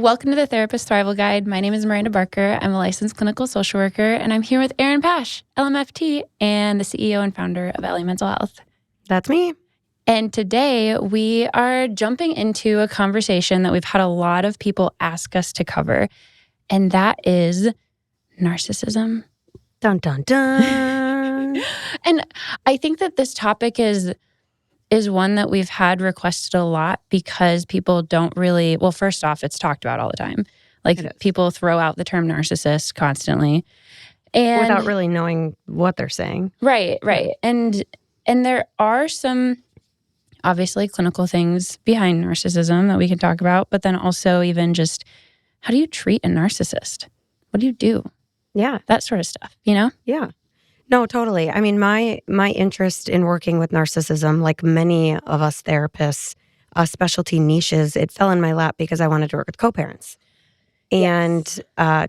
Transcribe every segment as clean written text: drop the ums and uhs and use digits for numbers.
Welcome to the Therapist Thrival Guide. My name is Miranda Barker. I'm a licensed clinical social worker, and I'm here with Erin Pash, LMFT, and the CEO and founder of Ellie Mental Health. That's me. And today we are jumping into a conversation that we've had a lot of people ask us to cover, and that is narcissism. Dun, dun, dun. And I think that this topic is one that we've had requested a lot because people don't really, well, first off, it's talked about all the time. Like people throw out the term narcissist constantly. And without really knowing what they're saying. Right. And there are some obviously clinical things behind narcissism that we can talk about, but then also even just how do you treat a narcissist? What do you do? Yeah. That sort of stuff, you know? Yeah. No, totally. I mean, my interest in working with narcissism, like many of us therapists, specialty niches, it fell in my lap because I wanted to work with co-parents. And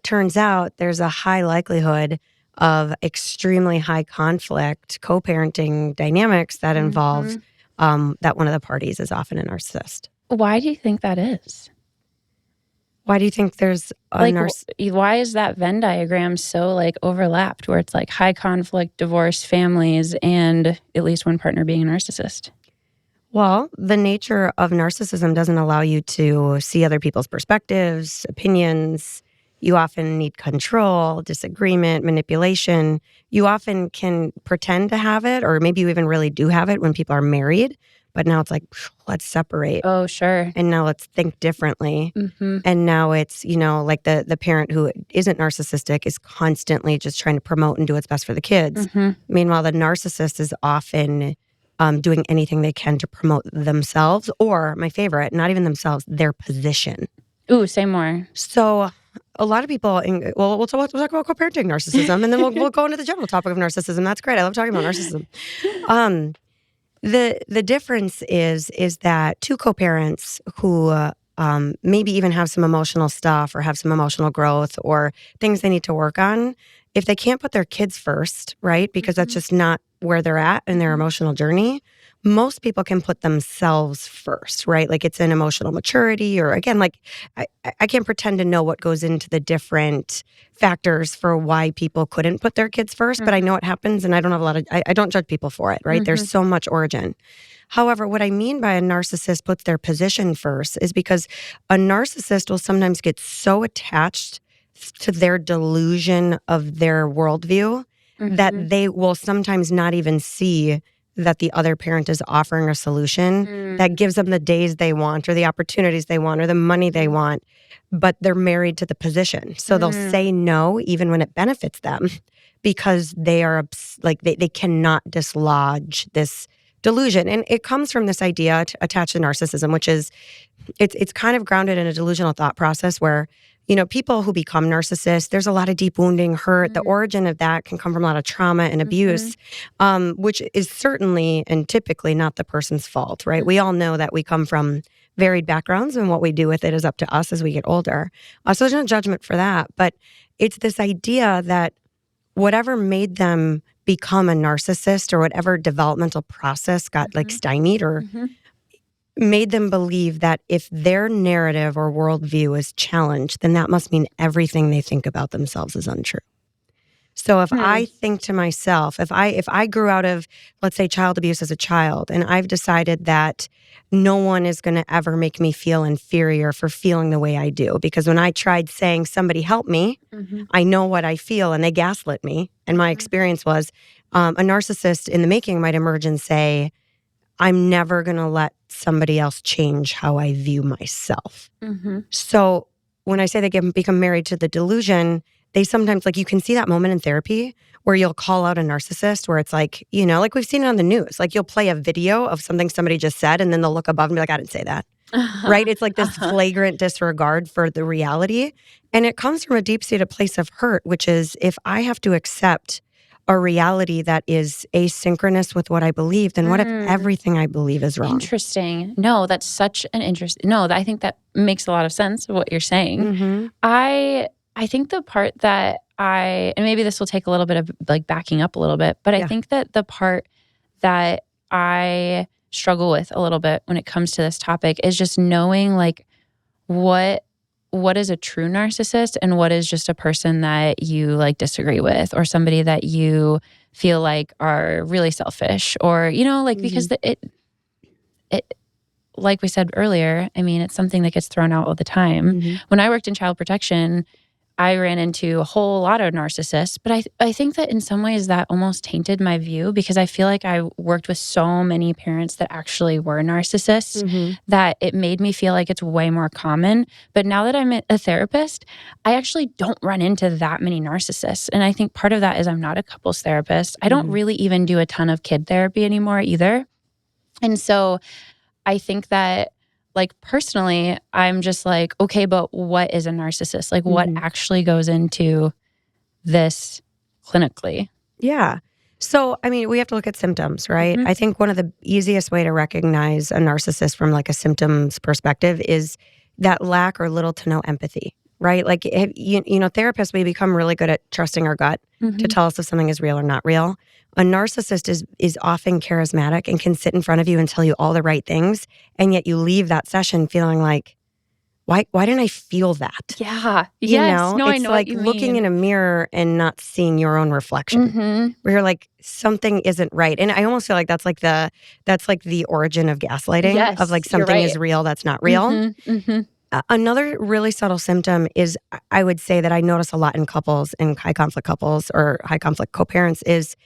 turns out there's a high likelihood of extremely high conflict co-parenting dynamics that involve that one of the parties is often a narcissist. Why do you think that is? Why do you think there's a why is that Venn diagram so overlapped where it's high conflict, divorced families, and at least one partner being a narcissist? Well, the nature of narcissism doesn't allow you to see other people's perspectives, opinions. You often need control, disagreement, manipulation. You often can pretend to have it, or maybe you even really do have it when people are married. But now it's let's separate. Oh, sure. And now let's think differently. Mm-hmm. And now it's, the parent who isn't narcissistic is constantly just trying to promote and do what's best for the kids. Mm-hmm. Meanwhile, the narcissist is often doing anything they can to promote themselves, or my favorite, not even themselves, their position. Ooh, say more. So a lot of people, we'll talk about co-parenting narcissism, and then we'll go into the general topic of narcissism. That's great. I love talking about narcissism. The difference is that two co-parents who maybe even have some emotional stuff or have some emotional growth or things they need to work on, if they can't put their kids first, right, because that's just not where they're at in their emotional journey, most people can put themselves first, right? Like it's an emotional maturity, or again, I can't pretend to know what goes into the different factors for why people couldn't put their kids first, but I know it happens, and I don't have I don't judge people for it, right? There's so much origin. However, what I mean by a narcissist puts their position first is because a narcissist will sometimes get so attached to their delusion of their worldview that they will sometimes not even see that the other parent is offering a solution that gives them the days they want or the opportunities they want or the money they want, but they're married to the position. So they'll say no even when it benefits them because they are they cannot dislodge this delusion. And it comes from this idea attached to narcissism, which is it's kind of grounded in a delusional thought process where people who become narcissists, there's a lot of deep wounding, hurt. The origin of that can come from a lot of trauma and abuse, which is certainly and typically not the person's fault, right? We all know that we come from varied backgrounds, and what we do with it is up to us as we get older. So there's no judgment for that. But it's this idea that whatever made them become a narcissist or whatever developmental process got stymied or made them believe that if their narrative or worldview is challenged, then that must mean everything they think about themselves is untrue. So if I think to myself, if I grew out of, let's say, child abuse as a child, and I've decided that no one is going to ever make me feel inferior for feeling the way I do, because when I tried saying, somebody help me, I know what I feel, and they gaslit me. And my experience was a narcissist in the making might emerge and say, I'm never going to let somebody else change how I view myself. So when I say they become married to the delusion, they sometimes, you can see that moment in therapy where you'll call out a narcissist where it's we've seen it on the news. You'll play a video of something somebody just said, and then they'll look above and be like, I didn't say that. Right? It's this flagrant disregard for the reality. And it comes from a deep-seated place of hurt, which is if I have to accept a reality that is asynchronous with what I believe, then what if everything I believe is wrong? Interesting. No, that's such an interesting... No, I think that makes a lot of sense of what you're saying. I think the part that and maybe this will take a little bit of backing up a little bit, but I think that the part that I struggle with a little bit when it comes to this topic is just knowing what what is a true narcissist and what is just a person that you like disagree with, or somebody that you feel like are really selfish, or, you know, like, because it, like we said earlier, I mean, it's something that gets thrown out all the time. When I worked in child protection, I ran into a whole lot of narcissists, but I think that in some ways that almost tainted my view, because I feel like I worked with so many parents that actually were narcissists that it made me feel like it's way more common. But now that I'm a therapist, I actually don't run into that many narcissists. And I think part of that is I'm not a couples therapist. I don't really even do a ton of kid therapy anymore either. And so I think that, like, personally, I'm just like, okay, but what is a narcissist? Like, what actually goes into this clinically? Yeah. So, I mean, we have to look at symptoms, right? I think one of the easiest way to recognize a narcissist from like a symptoms perspective is that lack or little to no empathy, right? Like, you know, therapists, we become really good at trusting our gut to tell us if something is real or not real. A narcissist is often charismatic and can sit in front of you and tell you all the right things, and yet you leave that session feeling like, why didn't I feel that? Yeah. You Yes. know, No, I it's know like what you looking mean. in a mirror and not seeing your own reflection. Where you're like, something isn't right. And I almost feel like that's like the origin of gaslighting, Yes, of like you're something right. is real that's not real. Another really subtle symptom is, I would say, that I notice a lot in couples, in high conflict couples or high conflict co-parents, is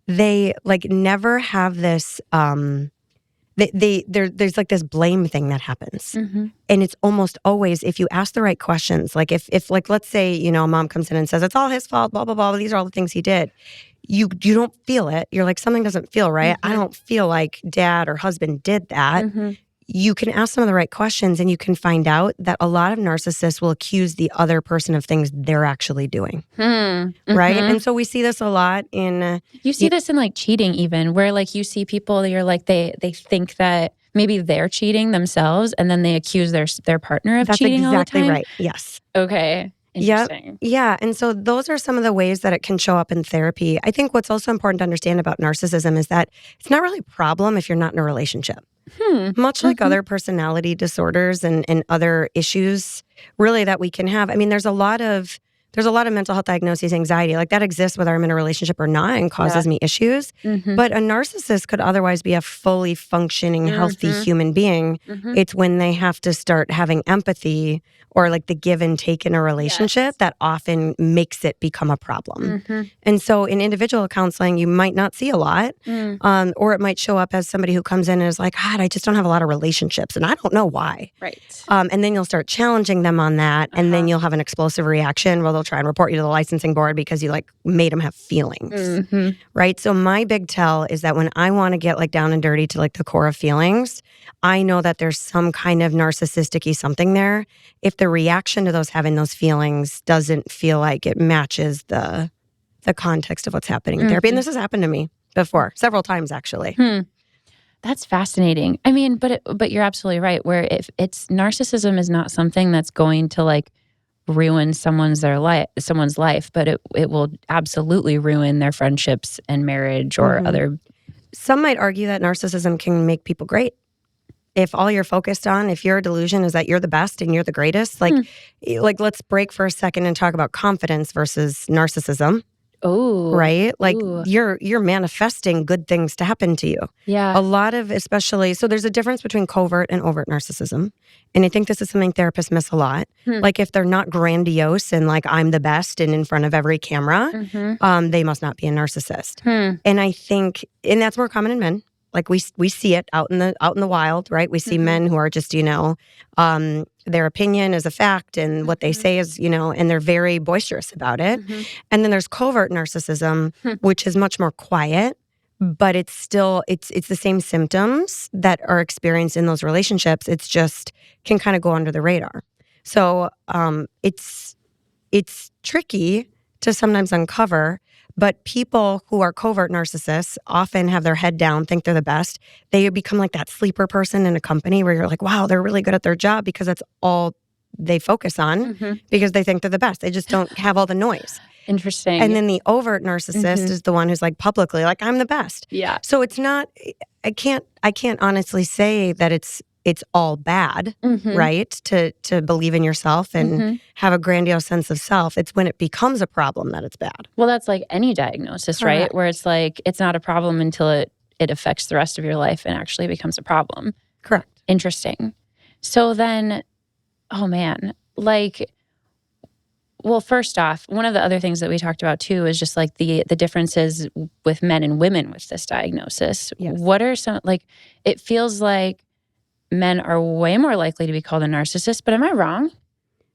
they like never have this there's like this blame thing that happens. And it's almost always, if you ask the right questions, like if like, let's say, you know, a mom comes in and says, it's all his fault, blah, blah, blah, these are all the things he did. You don't feel it. You're like, something doesn't feel right. I don't feel like dad or husband did that. You can ask some of the right questions and you can find out that a lot of narcissists will accuse the other person of things they're actually doing. Right? And so we see this a lot in... you see this in like cheating even, where like you see people, you're like, they think that maybe they're cheating themselves and then they accuse their partner of cheating all the time. That's exactly right. Yes. Okay. Interesting. Yeah. And so those are some of the ways that it can show up in therapy. I think what's also important to understand about narcissism is that it's not really a problem if you're not in a relationship. Much like other personality disorders and other issues really that we can have. I mean, there's a lot of mental health diagnoses, anxiety, like that exists whether I'm in a relationship or not and causes me issues. But a narcissist could otherwise be a fully functioning, healthy human being. It's when they have to start having empathy or like the give and take in a relationship that often makes it become a problem. And so in individual counseling, you might not see a lot, or it might show up as somebody who comes in and is like, God, I just don't have a lot of relationships and I don't know why. Right. And then you'll start challenging them on that, and then you'll have an explosive reaction where they'll try and report you to the licensing board because you like made them have feelings. Right? So my big tell is that when I want to get like down and dirty to like the core of feelings, I know that there's some kind of narcissistic-y something there. If the reaction to those having those feelings doesn't feel like it matches the context of what's happening in therapy. And this has happened to me before, several times actually. That's fascinating. I mean, but you're absolutely right. Where if it's narcissism is not something that's going to like ruin someone's life, but it will absolutely ruin their friendships and marriage or other. Some might argue that narcissism can make people great. If all you're focused on, if your delusion is that you're the best and you're the greatest, like let's break for a second and talk about confidence versus narcissism. Oh, right? Like you're manifesting good things to happen to you. Yeah. A lot of, especially, so there's a difference between covert and overt narcissism. And I think this is something therapists miss a lot. Like if they're not grandiose and like I'm the best and in front of every camera, they must not be a narcissist. And I think, and that's more common in men. Like we see it out in the wild, right? We see men who are just, you know, their opinion is a fact and what they say is, you know, and they're very boisterous about it. And then there's covert narcissism, which is much more quiet, but it's still, it's the same symptoms that are experienced in those relationships. It's just can kind of go under the radar. So it's tricky to sometimes uncover. But people who are covert narcissists often have their head down, think they're the best. They become like that sleeper person in a company where you're like, wow, they're really good at their job because that's all they focus on because they think they're the best. They just don't have all the noise. Interesting. And then the overt narcissist is the one who's like publicly like, I'm the best. Yeah. So it's not, I can't honestly say that it's it's all bad, right? To believe in yourself and have a grandiose sense of self. It's when it becomes a problem that it's bad. Well, that's like any diagnosis, right? Where it's like, it's not a problem until it affects the rest of your life and actually becomes a problem. Correct. Interesting. So then, oh man, like, well, first off, one of the other things that we talked about too is just like the differences with men and women with this diagnosis. Yes. What are some, like, it feels like men are way more likely to be called a narcissist, but am I wrong?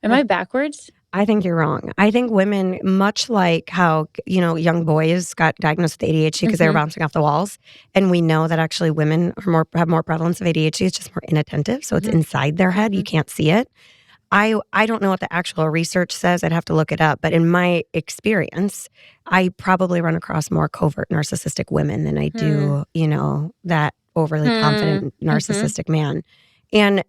Am I backwards? I think you're wrong. I think women, much like how, young boys got diagnosed with ADHD because they were bouncing off the walls. And we know that actually women have more prevalence of ADHD. It's just more inattentive. So it's inside their head. You can't see it. I don't know what the actual research says. I'd have to look it up. But in my experience, I probably run across more covert narcissistic women than I do, that overly confident narcissistic man. And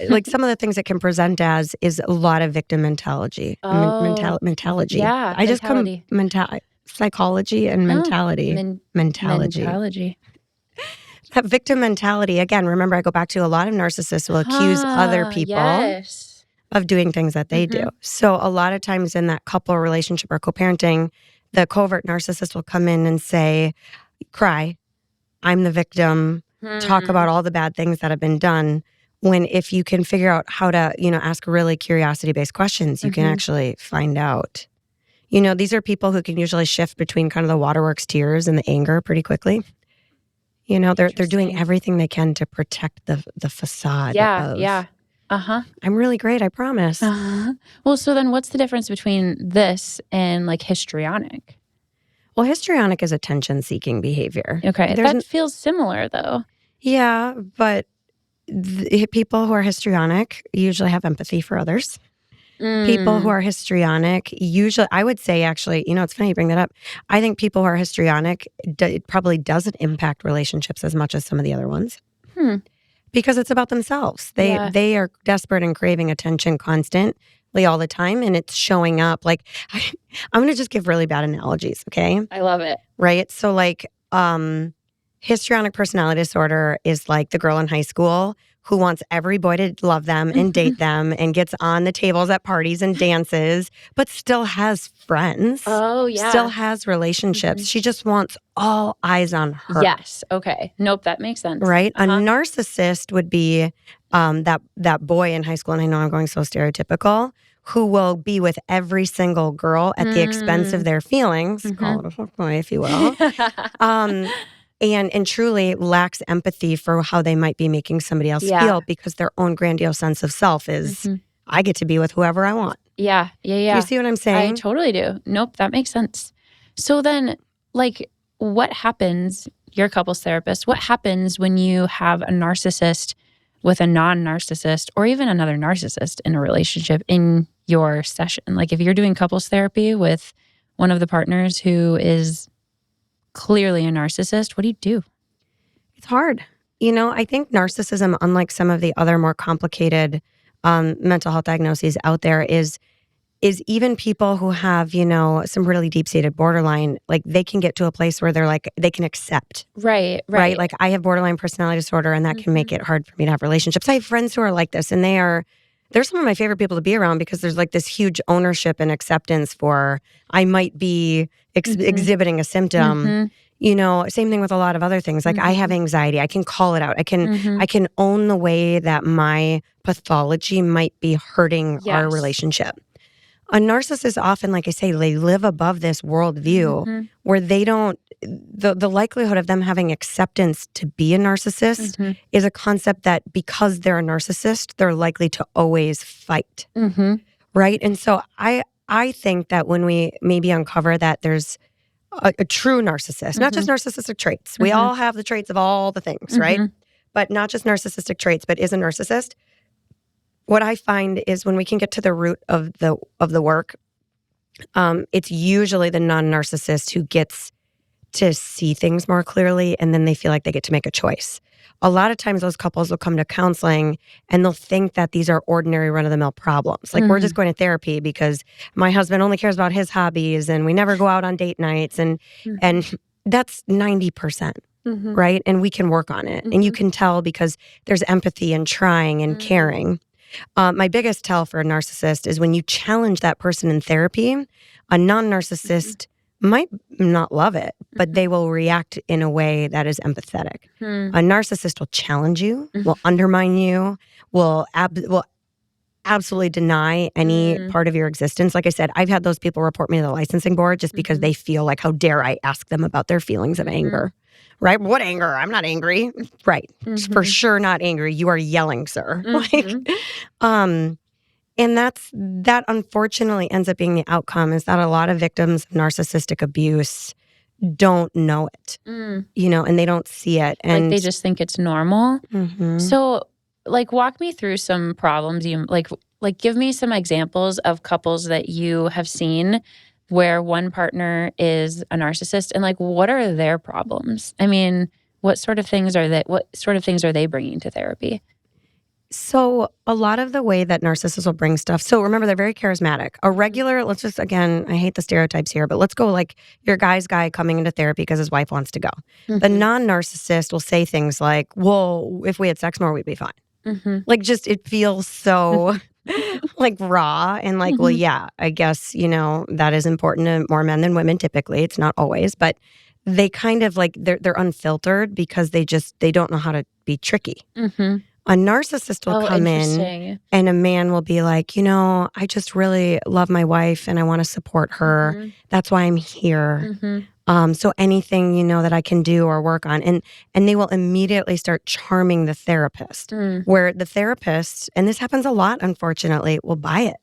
like some of the things it can present as is a lot of victim mentality. Mentality. Yeah. I just come psychology and mentality. Mentality. That victim mentality, again, remember I go back to a lot of narcissists will accuse other people of doing things that they do. So a lot of times in that couple relationship or co-parenting, the covert narcissist will come in and say, cry, I'm the victim, talk about all the bad things that have been done. When if you can figure out how to, ask really curiosity-based questions, you can actually find out. These are people who can usually shift between kind of the waterworks tears and the anger pretty quickly. They're doing everything they can to protect the facade. Yeah. I'm really great, I promise. Well, so then what's the difference between this and like histrionic? Well, histrionic is attention-seeking behavior. Okay, that feels similar though. Yeah, but people who are histrionic usually have empathy for others. People who are histrionic usually, I would say actually, it's funny you bring that up. I think people who are histrionic, it probably doesn't impact relationships as much as some of the other ones. Because it's about themselves. They are desperate and craving attention constantly all the time. And it's showing up like, I'm going to just give really bad analogies, okay? I love it. Right? So like, histrionic personality disorder is like the girl in high school who wants every boy to love them and date them and gets on the tables at parties and dances, but still has friends. Oh, yeah. Still has relationships. She just wants all eyes on her. Yes. Okay. Nope. That makes sense. Right? A narcissist would be that boy in high school, and I know I'm going so stereotypical, who will be with every single girl at the expense of their feelings, call it a fuckboy, if you will. And truly lacks empathy for how they might be making somebody else feel because their own grandiose sense of self is, I get to be with whoever I want. Yeah. Do you see what I'm saying? I totally do. Nope, that makes sense. So then, like, what happens, you're a couples therapist, what happens when you have a narcissist with a non-narcissist or even another narcissist in a relationship in your session? Like, if you're doing couples therapy with one of the partners who is clearly a narcissist, what do you do? It's hard. I think narcissism, unlike some of the other more complicated mental health diagnoses out there, is even people who have, some really deep-seated borderline, like they can get to a place where they're like, they can accept. Right. Like I have borderline personality disorder and that can make it hard for me to have relationships. I have friends who are like this and they're some of my favorite people to be around because there's like this huge ownership and acceptance for I might be exhibiting a symptom. Same thing with a lot of other things. Like I have anxiety. I can call it out. I can own the way that my pathology might be hurting our relationship. A narcissist often, like I say, they live above this worldview where they don't, the likelihood of them having acceptance to be a narcissist is a concept that because they're a narcissist, they're likely to always fight. Right? And so I think that when we maybe uncover that there's a true narcissist, not just narcissistic traits. We all have the traits of all the things, right? But not just narcissistic traits, but is a narcissist. What I find is when we can get to the root of the work, it's usually the non-narcissist who gets to see things more clearly, and then they feel like they get to make a choice. A lot of times those couples will come to counseling and they'll think that these are ordinary run-of-the-mill problems. Like we're just going to therapy because my husband only cares about his hobbies and we never go out on date nights. And that's 90%. right? And we can work on it. And you can tell because there's empathy and trying and caring. My biggest tell for a narcissist is when you challenge that person in therapy, a non-narcissist might not love it, but they will react in a way that is empathetic. A narcissist will challenge you, will undermine you, will absolutely deny any part of your existence. Like I said, I've had those people report me to the licensing board just because they feel like, how dare I ask them about their feelings of anger, right? What anger? I'm not angry. Right. For sure not angry. You are yelling, sir. And that unfortunately ends up being the outcome, is that a lot of victims of narcissistic abuse don't know it, and they don't see it. And like they just think it's normal. So like walk me through some problems you like give me some examples of couples that you have seen where one partner is a narcissist, and like what are their problems? I mean, what sort of things are they bringing to therapy? So a lot of the way that narcissists will bring stuff. So remember, they're very charismatic. A regular, let's just, again, I hate the stereotypes here, but let's go like your guy's guy coming into therapy because his wife wants to go. The non-narcissist will say things like, well, if we had sex more, we'd be fine. Like just, it feels so like raw and like, well, yeah, I guess, that is important to more men than women typically. It's not always, but they kind of like, they're unfiltered because they don't know how to be tricky. A narcissist will come in and a man will be like, I just really love my wife and I want to support her. That's why I'm here. So anything, that I can do or work on. And they will immediately start charming the therapist, where the therapist, and this happens a lot, unfortunately, will buy it.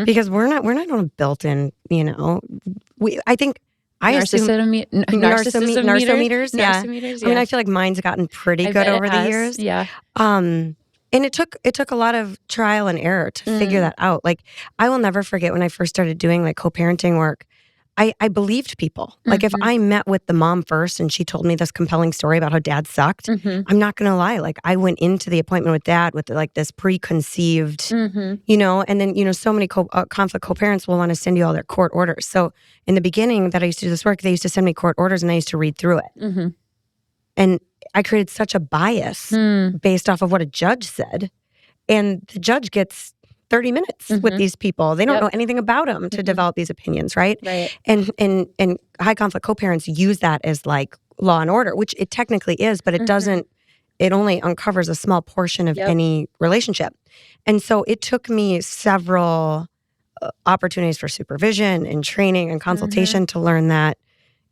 Because we're not on a built-in, I think I assume narcometers. Yeah. I mean, I feel like mine's gotten pretty good over the years. Yeah. And it took a lot of trial and error to figure that out. Like, I will never forget when I first started doing like co-parenting work. I believed people. Like if I met with the mom first and she told me this compelling story about how dad sucked, I'm not going to lie. Like I went into the appointment with dad with like this preconceived, and then, so many conflict co-parents will want to send you all their court orders. So in the beginning that I used to do this work, they used to send me court orders and I used to read through it. And I created such a bias based off of what a judge said. And the judge gets 30 minutes with these people. They don't know anything about them to develop these opinions, right? And high conflict co-parents use that as like law and order, which it technically is, but it doesn't, it only uncovers a small portion of any relationship. And so it took me several opportunities for supervision and training and consultation to learn that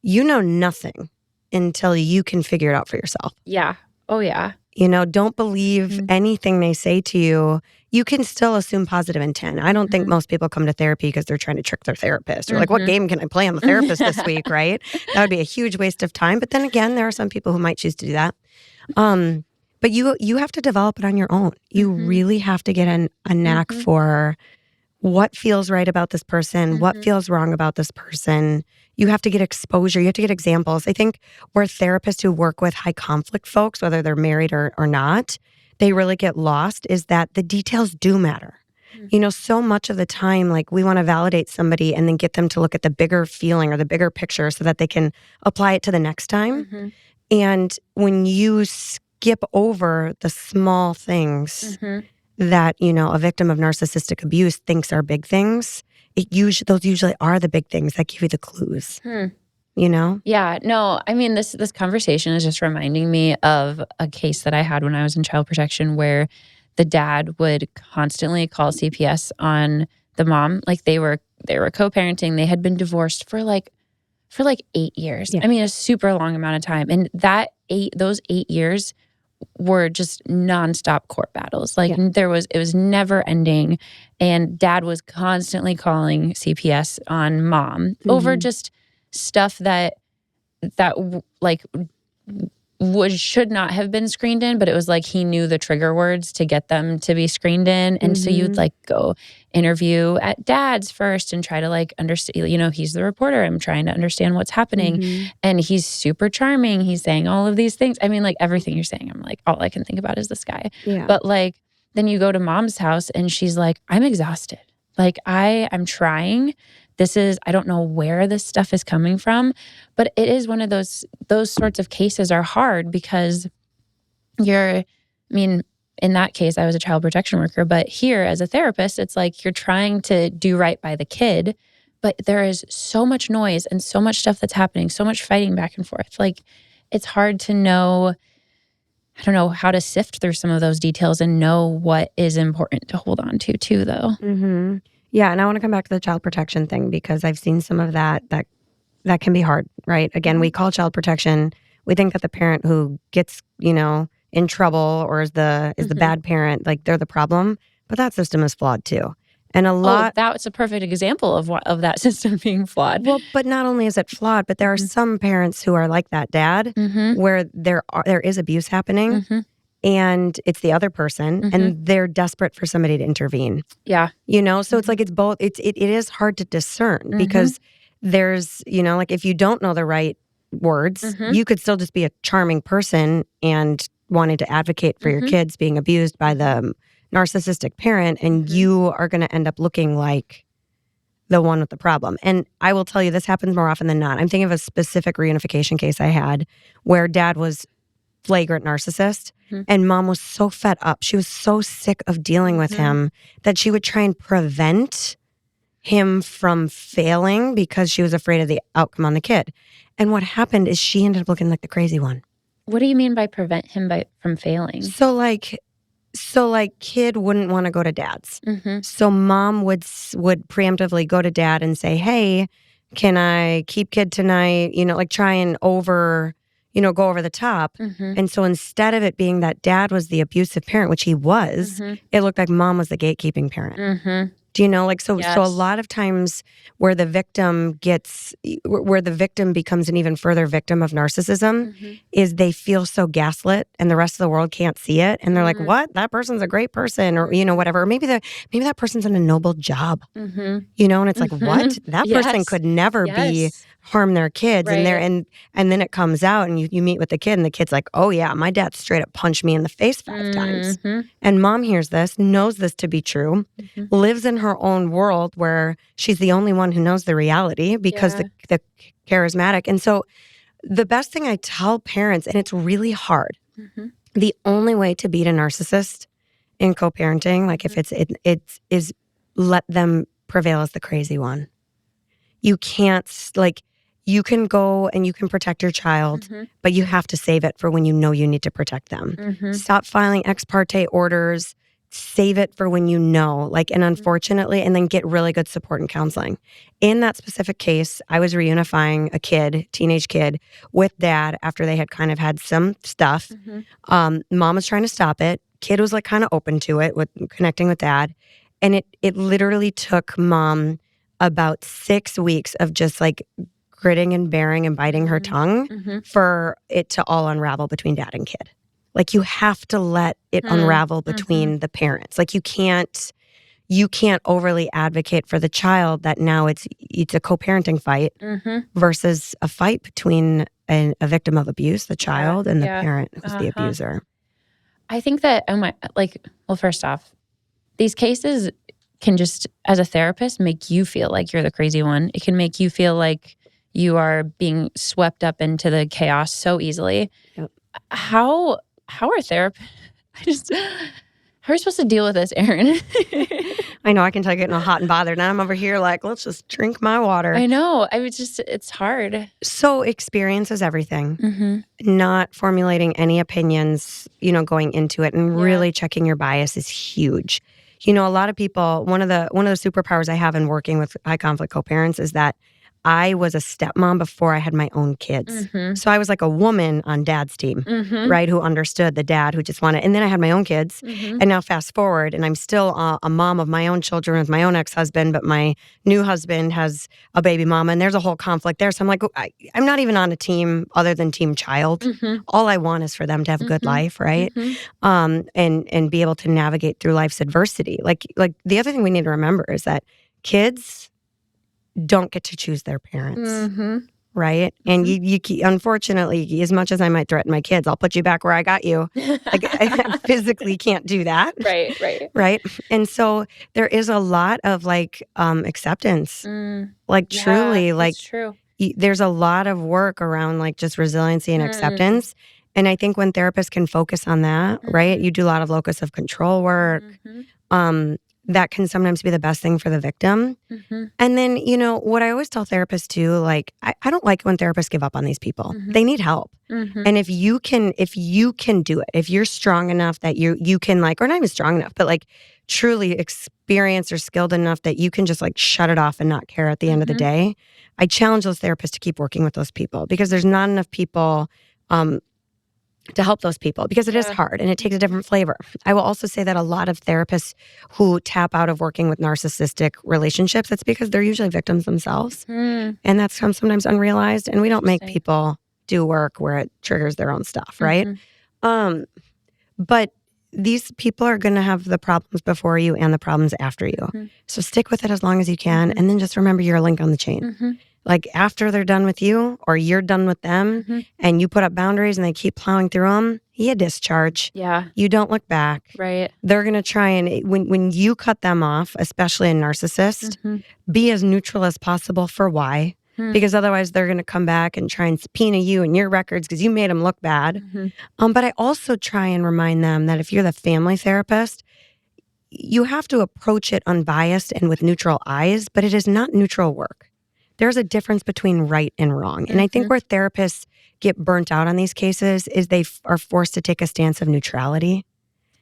you know nothing until you can figure it out for yourself. Yeah. Oh, yeah. Don't believe anything they say to you. You can still assume positive intent. I don't think most people come to therapy because they're trying to trick their therapist. Or like, what game can I play on the therapist this week, right? That would be a huge waste of time. But then again, there are some people who might choose to do that. But you have to develop it on your own. You really have to get a knack for what feels right about this person, what feels wrong about this person. You have to get exposure. You have to get examples. I think where therapists who work with high conflict folks, whether they're married or not, they really get lost is that the details do matter. So much of the time, like we want to validate somebody and then get them to look at the bigger feeling or the bigger picture so that they can apply it to the next time. And when you skip over the small things that, a victim of narcissistic abuse thinks are big things, those usually are the big things that give you the clues. Yeah, no, I mean, this conversation is just reminding me of a case that I had when I was in child protection where the dad would constantly call CPS on the mom. Like they were co-parenting. They had been divorced for like 8 years. Yeah. I mean, a super long amount of time. And those 8 years were just nonstop court battles. Like it was never ending. And dad was constantly calling CPS on mom over just stuff that like should not have been screened in, but it was like he knew the trigger words to get them to be screened in. And so you'd like go interview at dad's first and try to like understand, he's the reporter. I'm trying to understand what's happening. And he's super charming. He's saying all of these things. I mean, like everything you're saying, I'm like, all I can think about is this guy. Yeah. But like, then you go to mom's house and she's like, I'm exhausted. Like I'm trying. I don't know where this stuff is coming from, but it is one of those sorts of cases are hard because in that case, I was a child protection worker, but here as a therapist, it's like you're trying to do right by the kid, but there is so much noise and so much stuff that's happening, so much fighting back and forth. Like, it's hard to know, I don't know how to sift through some of those details and know what is important to hold on to too, though. Mm-hmm. Yeah, and I want to come back to the child protection thing because I've seen some of that can be hard, right? Again, we call child protection, we think that the parent who gets, in trouble or is the bad parent, like they're the problem, but that system is flawed too. And that's a perfect example of that system being flawed. Well, but not only is it flawed, but there are some parents who are like that dad, where there is abuse happening, and it's the other person, and they're desperate for somebody to intervene. Yeah, so it's like it's both. It is hard to discern because there's like if you don't know the right words, you could still just be a charming person and wanting to advocate for your kids being abused by the narcissistic parent, and you are going to end up looking like the one with the problem. And I will tell you, this happens more often than not. I'm thinking of a specific reunification case I had where dad was flagrant narcissist and mom was so fed up. She was so sick of dealing with him that she would try and prevent him from failing because she was afraid of the outcome on the kid. And what happened is she ended up looking like the crazy one. What do you mean by prevent him from failing? So kid wouldn't want to go to dad's. So mom would preemptively go to dad and say, hey, can I keep kid tonight? Try and go over the top. And so instead of it being that dad was the abusive parent, which he was, it looked like mom was the gatekeeping parent. Do you know, so a lot of times where the victim becomes an even further victim of narcissism is they feel so gaslit and the rest of the world can't see it. And they're like, what? That person's a great person or, whatever. Or maybe that person's in a noble job, and it's like, what? That person could never be harm their kids. Right. And then it comes out and you meet with the kid and the kid's like, oh yeah, my dad straight up punched me in the face 5 times. And mom hears this, knows this to be true, lives in her own world where she's the only one who knows the reality because the charismatic. And so the best thing I tell parents, and it's really hard, the only way to beat a narcissist in co-parenting, if it's is let them prevail as the crazy one. You can't, you can go and you can protect your child, but you have to save it for when you know you need to protect them. Stop filing ex parte orders. Save it for when you know, and unfortunately, and then get really good support and counseling. In that specific case, I was reunifying a teenage kid with dad after they had kind of had some stuff. Mom was trying to stop it. Kid was kind of open to it with connecting with dad. And it literally took mom about 6 weeks of just gritting and bearing and biting her tongue for it to all unravel between dad and kid. You have to let it unravel between the parents. You can't overly advocate for the child that now it's a co-parenting fight versus a fight between a victim of abuse, the child, and the parent who's the abuser. I think that, first off, these cases can just, as a therapist, make you feel like you're the crazy one. It can make you feel like you are being swept up into the chaos so easily. Yep. How are therapists? How are we supposed to deal with this, Erin? I know, I can tell you're getting all hot and bothered. Now I'm over here let's just drink my water. I know. It's hard. So experience is everything. Not formulating any opinions, going into it and really checking your bias is huge. A lot of people, one of the superpowers I have in working with high conflict co-parents is that I was a stepmom before I had my own kids. So I was like a woman on dad's team, right? Who understood the dad who just wanted, and then I had my own kids. And now fast forward and I'm still a mom of my own children with my own ex-husband, but my new husband has a baby mama and there's a whole conflict there. So I'm like, I'm not even on a team other than team child. All I want is for them to have a good life, right? And be able to navigate through life's adversity. The other thing we need to remember is that kids don't get to choose their parents, right? And unfortunately, as much as I might threaten my kids, I'll put you back where I got you. Like I physically can't do that. Right. Right. And so there is a lot of like acceptance, like truly, like that's true. there's a lot of work around like just resiliency and acceptance. And I think when therapists can focus on that, right, you do a lot of locus of control work. That can sometimes be the best thing for the victim. And then, what I always tell therapists too, like, I don't like when therapists give up on these people. They need help. And if you can do it, if you're strong enough that you can like, or not even strong enough, but like truly experienced or skilled enough that you can just like shut it off and not care at the end of the day, I challenge those therapists to keep working with those people because there's not enough people to help those people because it is hard and it takes a different flavor. I will also say that a lot of therapists who tap out of working with narcissistic relationships, it's because they're usually victims themselves. And that's sometimes unrealized. And we don't make people do work where it triggers their own stuff, right? But these people are going to have the problems before you and the problems after you. So stick with it as long as you can. And then just remember you're a link on the chain. Like after they're done with you or you're done with them and you put up boundaries and they keep plowing through them, you discharge. Yeah. You don't look back. Right. They're going to try and, when you cut them off, especially a narcissist, be as neutral as possible for why. Because otherwise they're going to come back and try and subpoena you and your records because you made them look bad. But I also try and remind them that if you're the family therapist, you have to approach it unbiased and with neutral eyes, but it is not neutral work. There's a difference between right and wrong. And I think where therapists get burnt out on these cases is they are forced to take a stance of neutrality.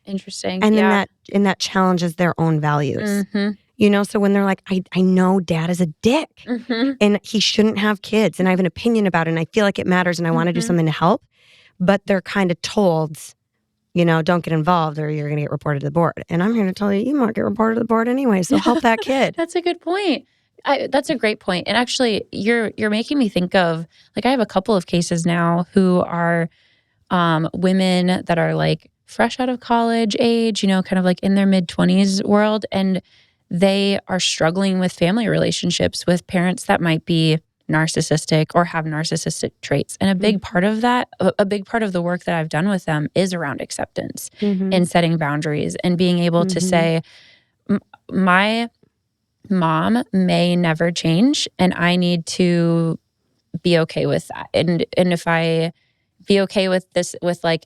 Interesting. And then that challenges their own values. So when they're like, I know dad is a dick and he shouldn't have kids and I have an opinion about it and I feel like it matters and I want to do something to help, but they're kind of told, don't get involved or you're going to get reported to the board. And I'm here to tell you, you might get reported to the board anyway, so help that kid. That's a good point. That's a great point. And actually, you're making me think of, like, I have a couple of cases now who are women that are like fresh out of college age, kind of like in their mid-20s world. And they are struggling with family relationships with parents that might be narcissistic or have narcissistic traits. And a big part of that, a big part of the work that I've done with them is around acceptance and setting boundaries and being able to say, my mom may never change and I need to be okay with that. And if I be okay with this, with like,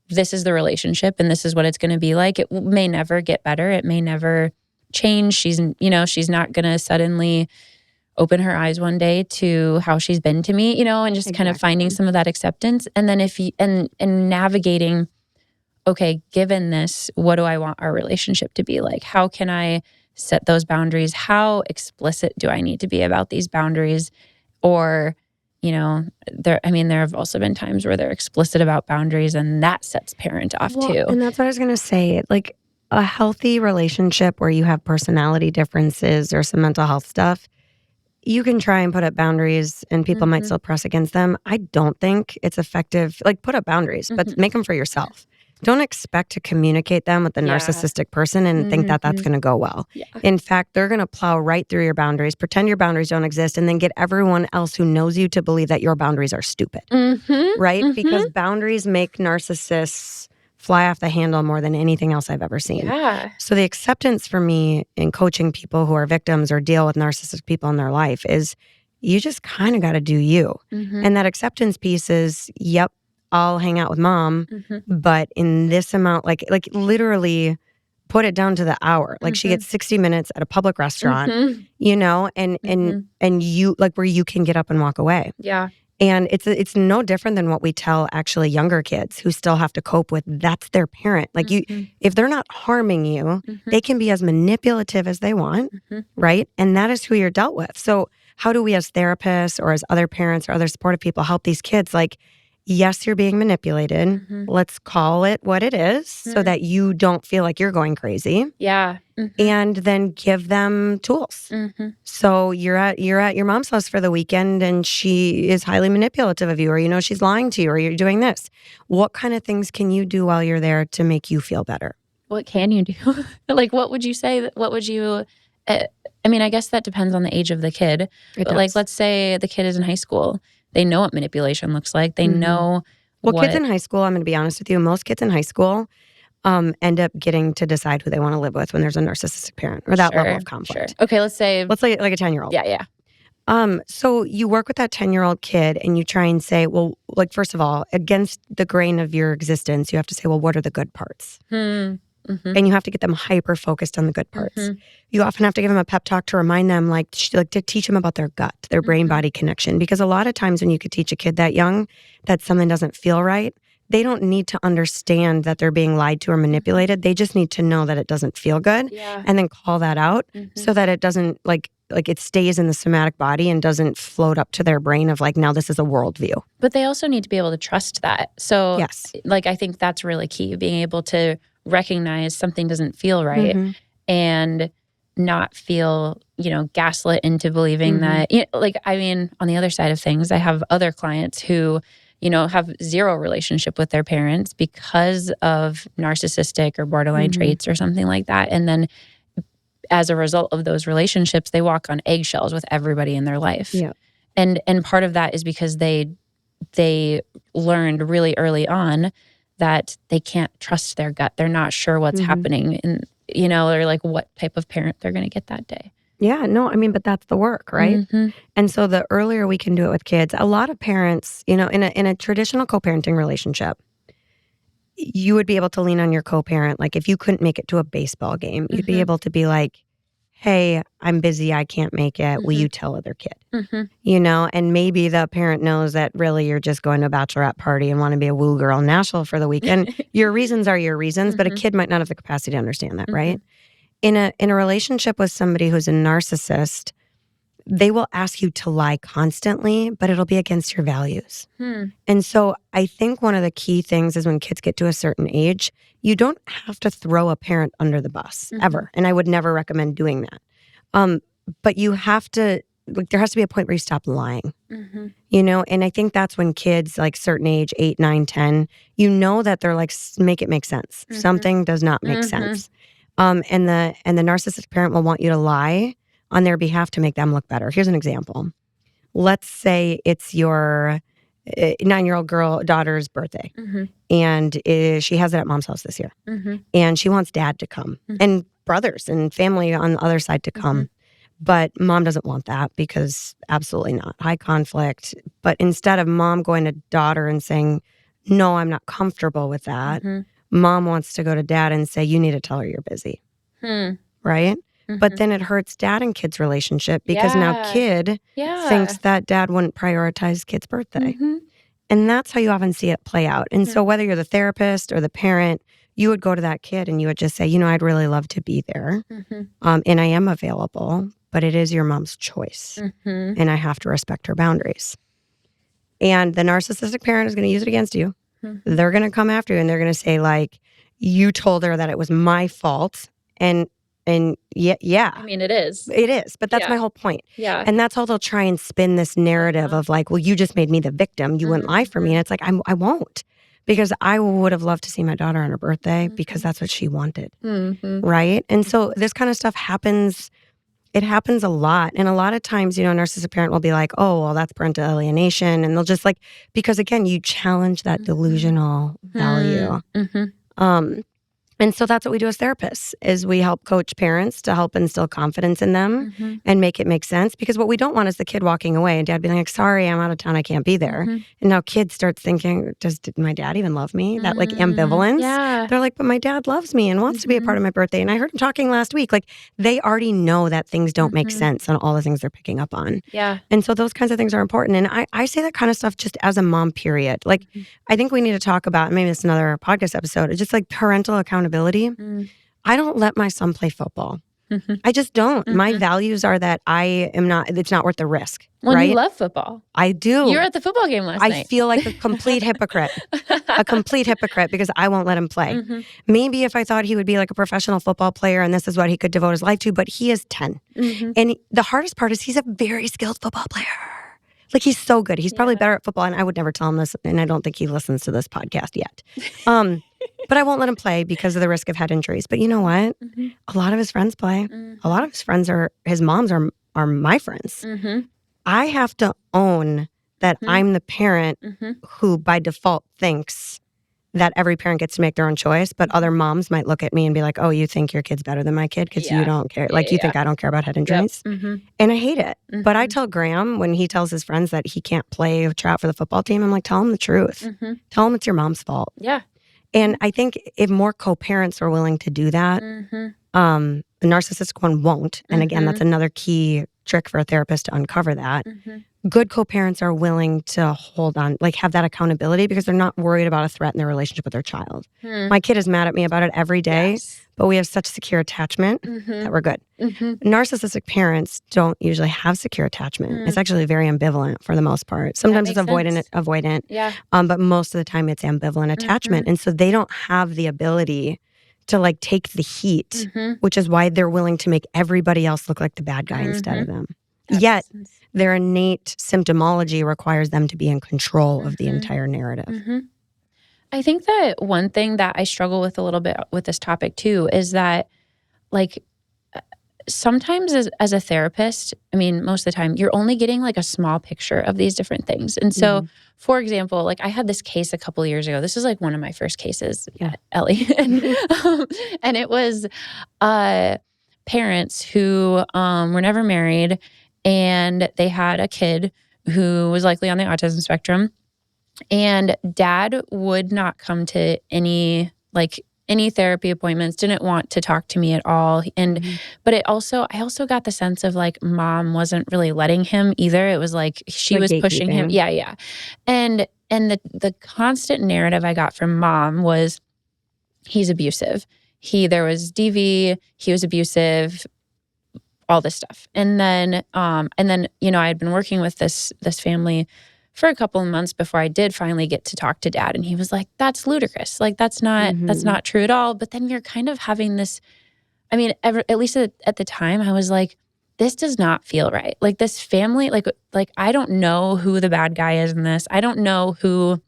this is the relationship and this is what it's going to be like, it may never get better. It may never change. She's not going to suddenly open her eyes one day to how she's been to me, and just kind of finding some of that acceptance. And then if you, and navigating, okay, given this, what do I want our relationship to be like? How can I set those boundaries? How explicit do I need to be about these boundaries? Or, there have also been times where they're explicit about boundaries and that sets parent off too. And that's what I was going to say. Like a healthy relationship where you have personality differences or some mental health stuff, you can try and put up boundaries and people might still press against them. I don't think it's effective. Like put up boundaries, but make them for yourself. Don't expect to communicate them with the narcissistic person and think that that's going to go well. Yeah. In fact, they're going to plow right through your boundaries, pretend your boundaries don't exist, and then get everyone else who knows you to believe that your boundaries are stupid. Right? Because boundaries make narcissists fly off the handle more than anything else I've ever seen. Yeah. So the acceptance for me in coaching people who are victims or deal with narcissistic people in their life is you just kind of got to do you. And that acceptance piece is, yep, I'll hang out with mom, but in this amount, like literally put it down to the hour. Like she gets 60 minutes at a public restaurant, and you like where you can get up and walk away. Yeah. And it's no different than what we tell actually younger kids who still have to cope with that's their parent. Like if they're not harming you, they can be as manipulative as they want, right? And that is who you're dealt with. So how do we as therapists or as other parents or other supportive people help these kids? Like, yes, you're being manipulated. Let's call it what it is so that you don't feel like you're going crazy. Yeah. And then give them tools. So you're at your mom's house for the weekend and she is highly manipulative of you, or she's lying to you, or you're doing this. What kind of things can you do while you're there to make you feel better? What can you do? Like, what would you say? What would you? I guess that depends on the age of the kid. But like, let's say the kid is in high school. They know what manipulation looks like. They know Well, kids in high school, I'm going to be honest with you, most kids in high school end up getting to decide who they want to live with when there's a narcissistic parent or that level of conflict. Sure. Okay, let's say like a 10-year-old. Yeah. So you work with that 10-year-old kid and you try and say, well, like, first of all, against the grain of your existence, you have to say, well, what are the good parts? And you have to get them hyper-focused on the good parts. You often have to give them a pep talk to remind them, like to teach them about their gut, their brain-body connection. Because a lot of times when you could teach a kid that young that something doesn't feel right, they don't need to understand that they're being lied to or manipulated. They just need to know that it doesn't feel good and then call that out so that it doesn't like it stays in the somatic body and doesn't float up to their brain of like, now this is a worldview. But they also need to be able to trust that. So yes, like, I think that's really key, being able to recognize something doesn't feel right and not feel, gaslit into believing that, like, I mean, on the other side of things, I have other clients who, have zero relationship with their parents because of narcissistic or borderline traits or something like that. And then as a result of those relationships, they walk on eggshells with everybody in their life. Yeah. And part of that is because they learned really early on that they can't trust their gut. They're not sure what's happening and, or like what type of parent they're going to get that day. Yeah, no, I mean, but that's the work, right? And so the earlier we can do it with kids, a lot of parents, in a traditional co-parenting relationship, you would be able to lean on your co-parent. Like if you couldn't make it to a baseball game, you'd be able to be like, hey, I'm busy, I can't make it. Will you tell other kid? And maybe the parent knows that really you're just going to a bachelorette party and want to be a woo girl in Nashville for the weekend. Your reasons are your reasons, but a kid might not have the capacity to understand that, right? In a relationship with somebody who's a narcissist, they will ask you to lie constantly, but it'll be against your values. And so I think one of the key things is when kids get to a certain age, you don't have to throw a parent under the bus ever. And I would never recommend doing that. But you have to, like, there has to be a point where you stop lying, and I think that's when kids, like certain age, 8, 9, 10, that they're like, make it make sense. Something does not make sense. And the narcissistic parent will want you to lie on their behalf to make them look better. Here's an example. Let's say it's your 9-year-old daughter's birthday, and she has it at mom's house this year, and she wants dad to come, and brothers and family on the other side to come. But mom doesn't want that because absolutely not. High conflict. But instead of mom going to daughter and saying, no, I'm not comfortable with that, mom wants to go to dad and say, you need to tell her you're busy. Right? But then it hurts dad and kid's relationship because now kid thinks that dad wouldn't prioritize kid's birthday. And that's how you often see it play out. And so whether you're the therapist or the parent, you would go to that kid and you would just say, I'd really love to be there. And I am available, but it is your mom's choice. And I have to respect her boundaries. And the narcissistic parent is going to use it against you. They're going to come after you and they're going to say, like, you told her that it was my fault. And yeah. I mean, it is. It is. But that's my whole point. Yeah. And that's how they'll try and spin this narrative of like, well, you just made me the victim. You wouldn't lie for me. And it's like, I won't. Because I would have loved to see my daughter on her birthday because that's what she wanted. Right? And so this kind of stuff happens. It happens a lot. And a lot of times, a narcissistic parent will be like, oh, well, that's parental alienation. And they'll just like, because again, you challenge that delusional value. And so that's what we do as therapists, is we help coach parents to help instill confidence in them and make it make sense. Because what we don't want is the kid walking away and dad being like, sorry, I'm out of town, I can't be there. And now kids start thinking, did my dad even love me? That like ambivalence. Yeah. They're like, but my dad loves me and wants to be a part of my birthday. And I heard him talking last week. Like they already know that things don't make sense on all the things they're picking up on. Yeah. And so those kinds of things are important. And I say that kind of stuff just as a mom, period. Like I think we need to talk about, maybe it's another podcast episode, just like parental accountability. I don't let my son play football. I just don't. My values are that it's not worth the risk. Well, right? You love football. I do. You were at the football game last night. I feel like a complete hypocrite. Because I won't let him play. Maybe if I thought he would be like a professional football player and this is what he could devote his life to, but he is 10. And the hardest part is he's a very skilled football player. Like he's so good. He's probably better at football, and I would never tell him this, and I don't think he listens to this podcast yet. But I won't let him play because of the risk of head injuries. But you know what? A lot of his friends play. A lot of his friends his moms are my friends. I have to own that I'm the parent who by default thinks that every parent gets to make their own choice, but other moms might look at me and be like, oh, you think your kid's better than my kid because you don't care. Like, you think I don't care about head injuries? And I hate it. But I tell Graham when he tells his friends that he can't play or try out for the football team, I'm like, tell him the truth. Tell him it's your mom's fault. Yeah. And I think if more co-parents are willing to do that, the narcissistic one won't. And again, that's another key trick for a therapist to uncover that. Good co-parents are willing to hold on, like have that accountability because they're not worried about a threat in their relationship with their child. My kid is mad at me about it every day, but we have such secure attachment that we're good. Narcissistic parents don't usually have secure attachment. It's actually very ambivalent for the most part. Sometimes it's avoidant. Yeah. But most of the time it's ambivalent attachment. And so they don't have the ability to like take the heat, which is why they're willing to make everybody else look like the bad guy instead of them. Yet their innate symptomology requires them to be in control of the entire narrative. I think that one thing that I struggle with a little bit with this topic too is that like sometimes as a therapist, I mean, most of the time, you're only getting like a small picture of these different things. And so, for example, like I had this case a couple of years ago. This is like one of my first cases, Ellie. And it was parents who were never married and they had a kid who was likely on the autism spectrum. And dad would not come to any therapy appointments, didn't want to talk to me at all. And but I also got the sense of like mom wasn't really letting him either. It was like she was pushing him. Yeah. And the constant narrative I got from mom was he's abusive. There was DV, he was abusive, all this stuff. And then you know, I had been working with this family for a couple of months before I did finally get to talk to dad. And he was like, that's ludicrous. Like, that's not true at all. But then you're kind of having this, I mean, at least at the time, I was like, this does not feel right. Like this family, like I don't know who the bad guy is in this. I don't know who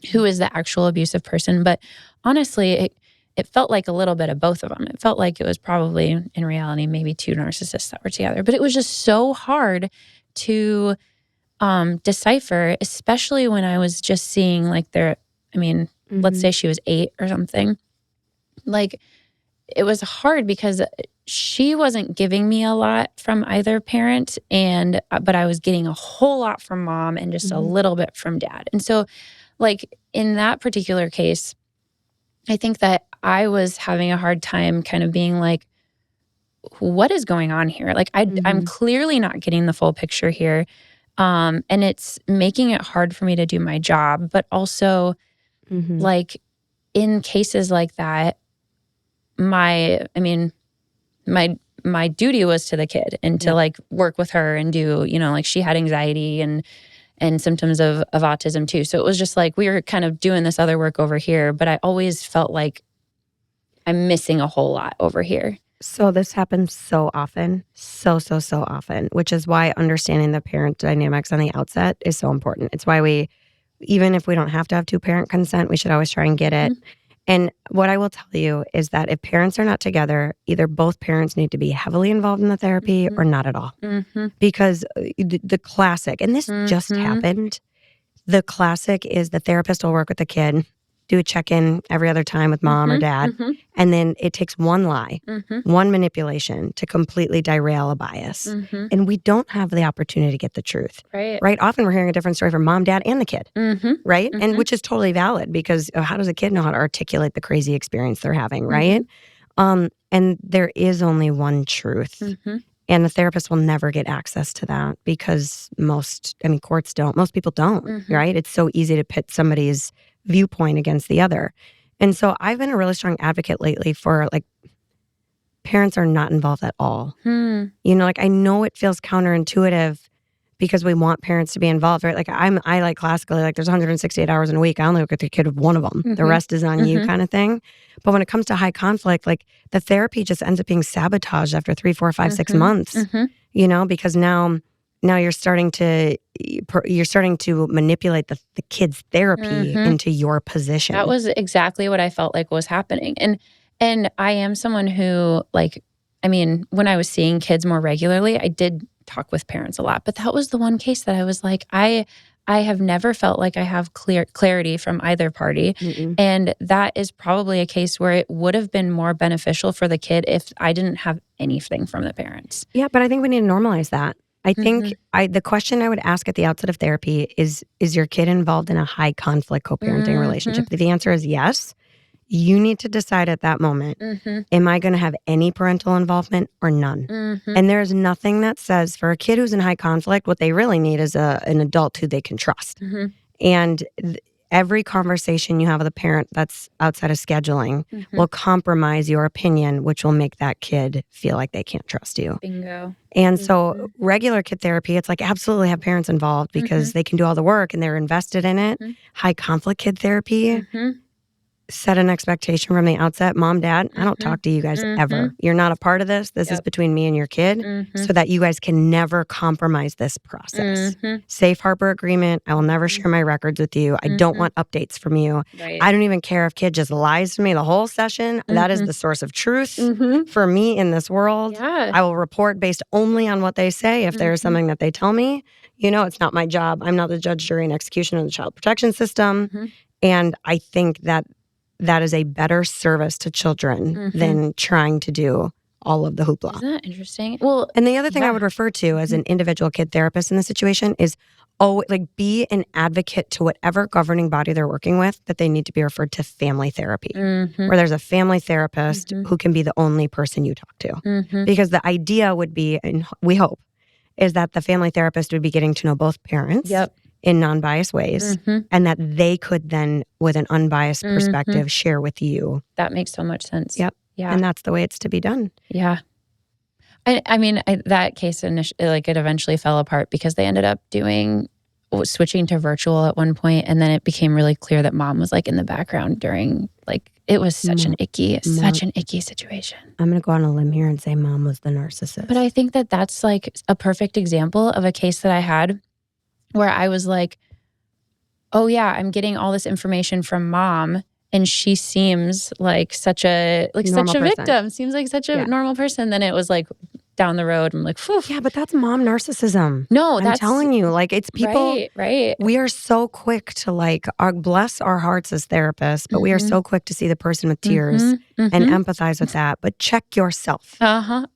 is the actual abusive person. But honestly, it felt like a little bit of both of them. It felt like it was probably, in reality, maybe two narcissists that were together. But it was just so hard to decipher, especially when I was just seeing like let's say she was 8 or something. Like it was hard because she wasn't giving me a lot from either parent but I was getting a whole lot from mom and just a little bit from dad. And so like in that particular case, I think that I was having a hard time kind of being like, what is going on here? Like I'm clearly not getting the full picture here. And it's making it hard for me to do my job. But also, like, in cases like that, my duty was to the kid and to, like, work with her and do, you know, like, she had anxiety and symptoms of autism, too. So it was just, like, we were kind of doing this other work over here. But I always felt like I'm missing a whole lot over here. So this happens so often, so often, which is why understanding the parent dynamics on the outset is so important. It's why even if we don't have to have 2-parent consent, we should always try and get it. And what I will tell you is that if parents are not together, either both parents need to be heavily involved in the therapy or not at all. Because the classic, and this just happened, the classic is the therapist will work with the kid, do a check-in every other time with mom or dad. And then it takes one lie, one manipulation to completely derail a bias. And we don't have the opportunity to get the truth. Right? Often we're hearing a different story from mom, dad, and the kid. Right? And which is totally valid because how does a kid know how to articulate the crazy experience they're having, right? And there is only one truth. And the therapist will never get access to that because most people don't, right? It's so easy to pit somebody's viewpoint against the other. And so I've been a really strong advocate lately for like parents are not involved at all. You know, like I know it feels counterintuitive because we want parents to be involved, right? Like I like classically, like there's 168 hours in a week. I only look at the kid with one of them. The rest is on you kind of thing. But when it comes to high conflict, like the therapy just ends up being sabotaged after 3, 4, 5, 6 months, you know, because now you're starting to manipulate the kid's therapy into your position. That was exactly what I felt like was happening. And I am someone who like, I mean, when I was seeing kids more regularly, I did talk with parents a lot, but that was the one case that I was like, I I have never felt like I have clarity from either party. And that is probably a case where it would have been more beneficial for the kid if I didn't have anything from the parents. Yeah, but I think we need to normalize that. I think the question I would ask at the outset of therapy is your kid involved in a high conflict co-parenting relationship? If the answer is yes, you need to decide at that moment, am I going to have any parental involvement or none? And there's nothing that says for a kid who's in high conflict, what they really need is an adult who they can trust. And every conversation you have with a parent that's outside of scheduling will compromise your opinion, which will make that kid feel like they can't trust you. Bingo. And so regular kid therapy, it's like absolutely have parents involved because they can do all the work and they're invested in it. High conflict kid therapy, set an expectation from the outset. Mom, dad, I don't talk to you guys ever. You're not a part of this. This is between me and your kid so that you guys can never compromise this process. Safe harbor agreement. I will never share my records with you. I don't want updates from you. I don't even care if kid just lies to me the whole session. That is the source of truth for me in this world. I will report based only on what they say. If there is something that they tell me, it's not my job. I'm not the judge, jury, and execution of the child protection system. And I think that is a better service to children than trying to do all of the hoopla. Isn't that interesting? Well, and the other thing I would refer to as an individual kid therapist in this situation is, be an advocate to whatever governing body they're working with, that they need to be referred to family therapy, where there's a family therapist who can be the only person you talk to. Because the idea would be, and we hope, is that the family therapist would be getting to know both parents. In non-biased ways, and that they could then, with an unbiased perspective, share with you. That makes so much sense. Yeah. And that's the way it's to be done. Yeah. I mean, that case, it eventually fell apart because they ended up switching to virtual at one point, and then it became really clear that mom was in the background during, it was such an icky situation. I'm going to go on a limb here and say mom was the narcissist. But I think that that's a perfect example of a case that I had where I was like, oh yeah, I'm getting all this information from mom, and she seems like such a victim, seems like such a normal person. Then it was down the road, I'm like, phew. Yeah, but that's mom narcissism. No, I'm telling you, it's people. Right. We are so quick to bless our hearts as therapists, but we are so quick to see the person with tears and empathize with that. But check yourself.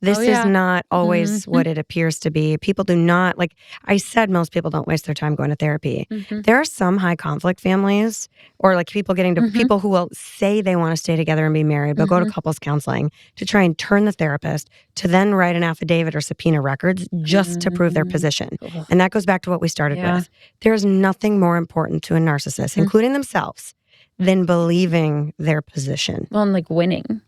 This is not always what it appears to be. People do not, I said, most people don't waste their time going to therapy. There are some high conflict families, or people getting to people who will say they want to stay together and be married, but go to couples counseling to try and turn the therapist to then write an affidavit or subpoena records just to prove their position. And that goes back to what we started with. There's nothing more important to a narcissist, including themselves, than believing their position. Well, and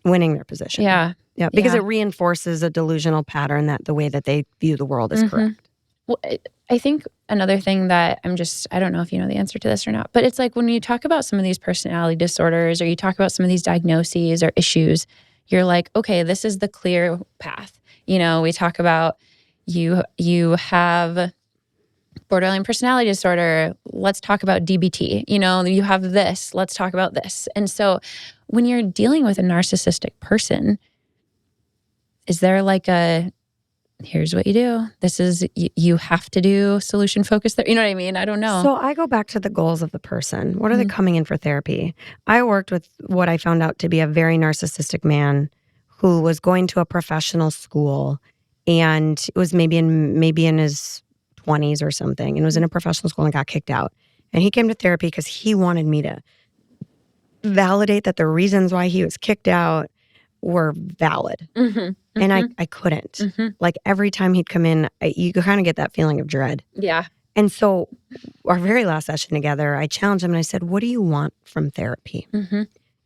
winning their position. Yeah, because it reinforces a delusional pattern that the way that they view the world is correct. Well, I think another thing that I don't know if you know the answer to this or not, but it's when you talk about some of these personality disorders, or you talk about some of these diagnoses or issues, you're like, okay, this is the clear path. We talk about you have borderline personality disorder. Let's talk about DBT. You have this. Let's talk about this. And so when you're dealing with a narcissistic person, is there here's what you do. This is, you have to do solution focused. You know what I mean? I don't know. So I go back to the goals of the person. What are they coming in for therapy? I worked with what I found out to be a very narcissistic man who was going to a professional school, and it was maybe in his 20s or something, and was in a professional school and got kicked out. And he came to therapy because he wanted me to validate that the reasons why he was kicked out were valid. And I couldn't. Every time he'd come in, you could kind of get that feeling of dread. Yeah. And so our very last session together, I challenged him and I said, what do you want from therapy?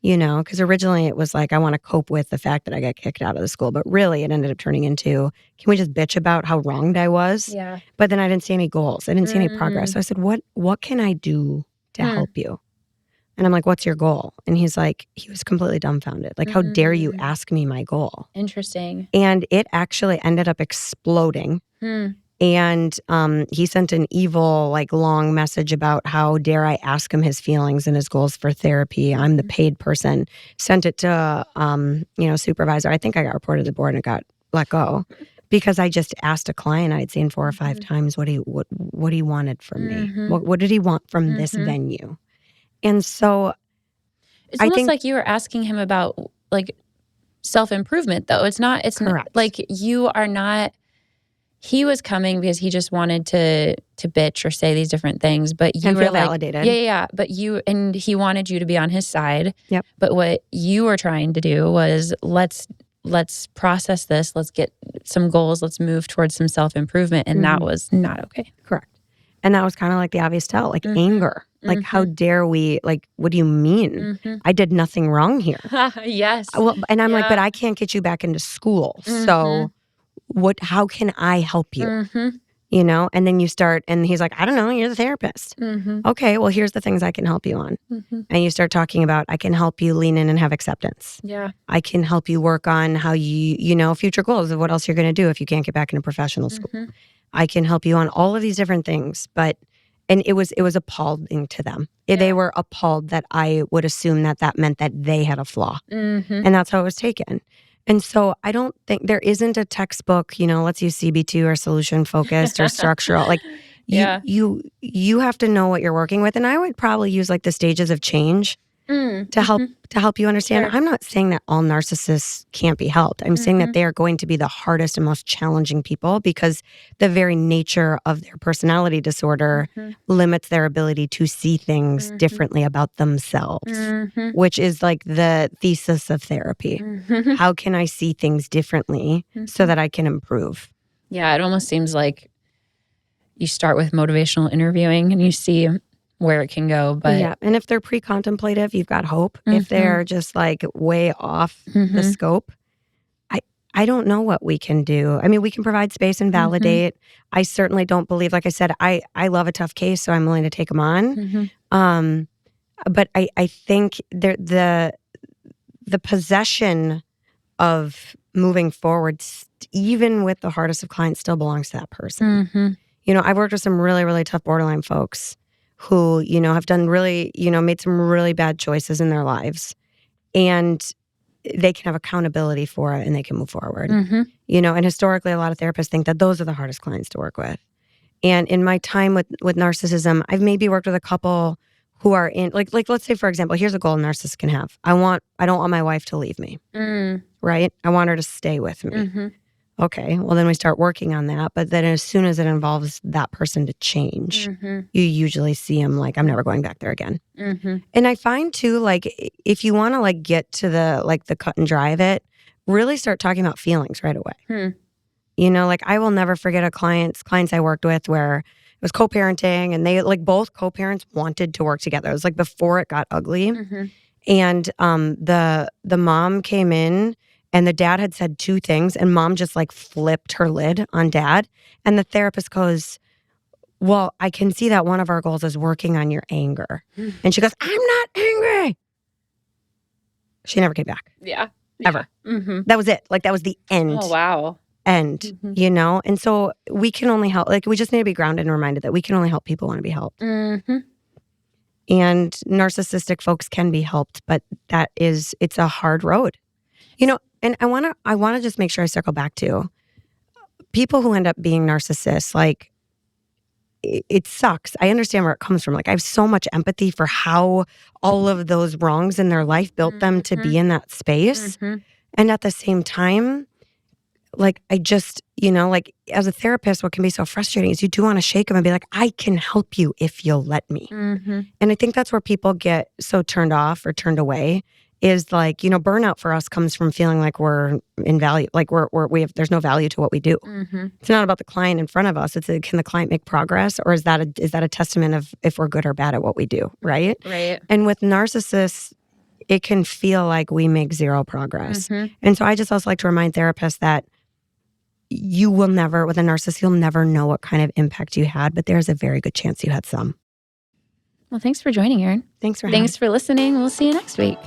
Because originally it was I want to cope with the fact that I got kicked out of the school. But really it ended up turning into, can we just bitch about how wronged I was? Yeah. But then I didn't see any goals. I didn't see any progress. So I said, what can I do to help you? And I'm like, what's your goal? And he was completely dumbfounded. How dare you ask me my goal? Interesting. And it actually ended up exploding. And he sent an evil, long message about how dare I ask him his feelings and his goals for therapy. I'm the paid person. Sent it to, supervisor. I think I got reported to the board and it got let go. Because I just asked a client, I'd seen 4 or 5 times what he wanted from me. What did he want from this venue? And so it's almost like you were asking him about like self-improvement, though. It's not like you are not. He was coming because he just wanted to bitch or say these different things, but you were feel validated. Yeah. But he wanted you to be on his side. Yep. But what you were trying to do was let's process this. Let's get some goals. Let's move towards some self-improvement. And that was not okay. Correct. And that was kind of like the obvious tell, like anger. Like, how dare we, like, what do you mean? I did nothing wrong here. Yes. Well, and I'm like, but I can't get you back into school. So how can I help you? You know? And then you start, and he's like, I don't know, you're the therapist. Okay, well, here's the things I can help you on. And you start talking about, I can help you lean in and have acceptance. Yeah. I can help you work on how you know, future goals of what else you're going to do if you can't get back into professional school. I can help you on all of these different things. And it was appalling to them. They were appalled that I would assume that meant that they had a flaw. And that's how it was taken. And so I don't think there isn't a textbook, you know, let's use CB2 or solution focused or structural. Like you have to know what you're working with. And I would probably use like the stages of change to help you understand. Sure. I'm not saying that all narcissists can't be helped. I'm saying that they are going to be the hardest and most challenging people because the very nature of their personality disorder limits their ability to see things differently about themselves, which is like the thesis of therapy. How can I see things differently so that I can improve? Yeah, it almost seems like you start with motivational interviewing and you see where it can go. But yeah, and if they're pre-contemplative, you've got hope. If they're just like way off the scope, I don't know what we can do. I mean, we can provide space and validate. I certainly don't believe, like I said, I love a tough case, so I'm willing to take them on. But I think the possession of moving forward, even with the hardest of clients, still belongs to that person. You know, I've worked with some really, really tough borderline folks who, you know, have done really, you know, made some really bad choices in their lives. And they can have accountability for it and they can move forward. You know, and historically, a lot of therapists think that those are the hardest clients to work with. And in my time with narcissism, I've maybe worked with a couple who are in, like let's say, for example, here's a goal a narcissist can have. I don't want my wife to leave me, right? I want her to stay with me. Okay, well, then we start working on that. But then as soon as it involves that person to change, you usually see them like, I'm never going back there again. And I find too, like, if you want to like get to the cut and dry of it, really start talking about feelings right away. You know, like I will never forget clients I worked with where it was co-parenting and they like both co-parents wanted to work together. It was like before it got ugly. And the mom came in and the dad had said 2 things and mom just like flipped her lid on dad. And the therapist goes, well, I can see that one of our goals is working on your anger. And she goes, I'm not angry. She never came back. Yeah. Ever. That was it. Like that was the end. Oh, wow. End, you know? And so we can only help, like we just need to be grounded and reminded that we can only help people want to be helped. And narcissistic folks can be helped, but it's a hard road. You know, and I want to just make sure I circle back to people who end up being narcissists. Like, it sucks. I understand where it comes from. Like, I have so much empathy for how all of those wrongs in their life built them to be in that space. And at the same time, like, I just, you know, like as a therapist, what can be so frustrating is you do want to shake them and be like, I can help you if you'll let me. And I think that's where people get so turned off or turned away. Is like, you know, burnout for us comes from feeling like we're invaluable, like there's no value to what we do. It's not about the client in front of us. It's can the client make progress, or is that a testament of if we're good or bad at what we do, right? Right. And with narcissists, it can feel like we make zero progress. And so I just also like to remind therapists that you will never, with a narcissist, you'll never know what kind of impact you had, but there's a very good chance you had some. Well, thanks for joining, Erin. Thanks for listening. We'll see you next week.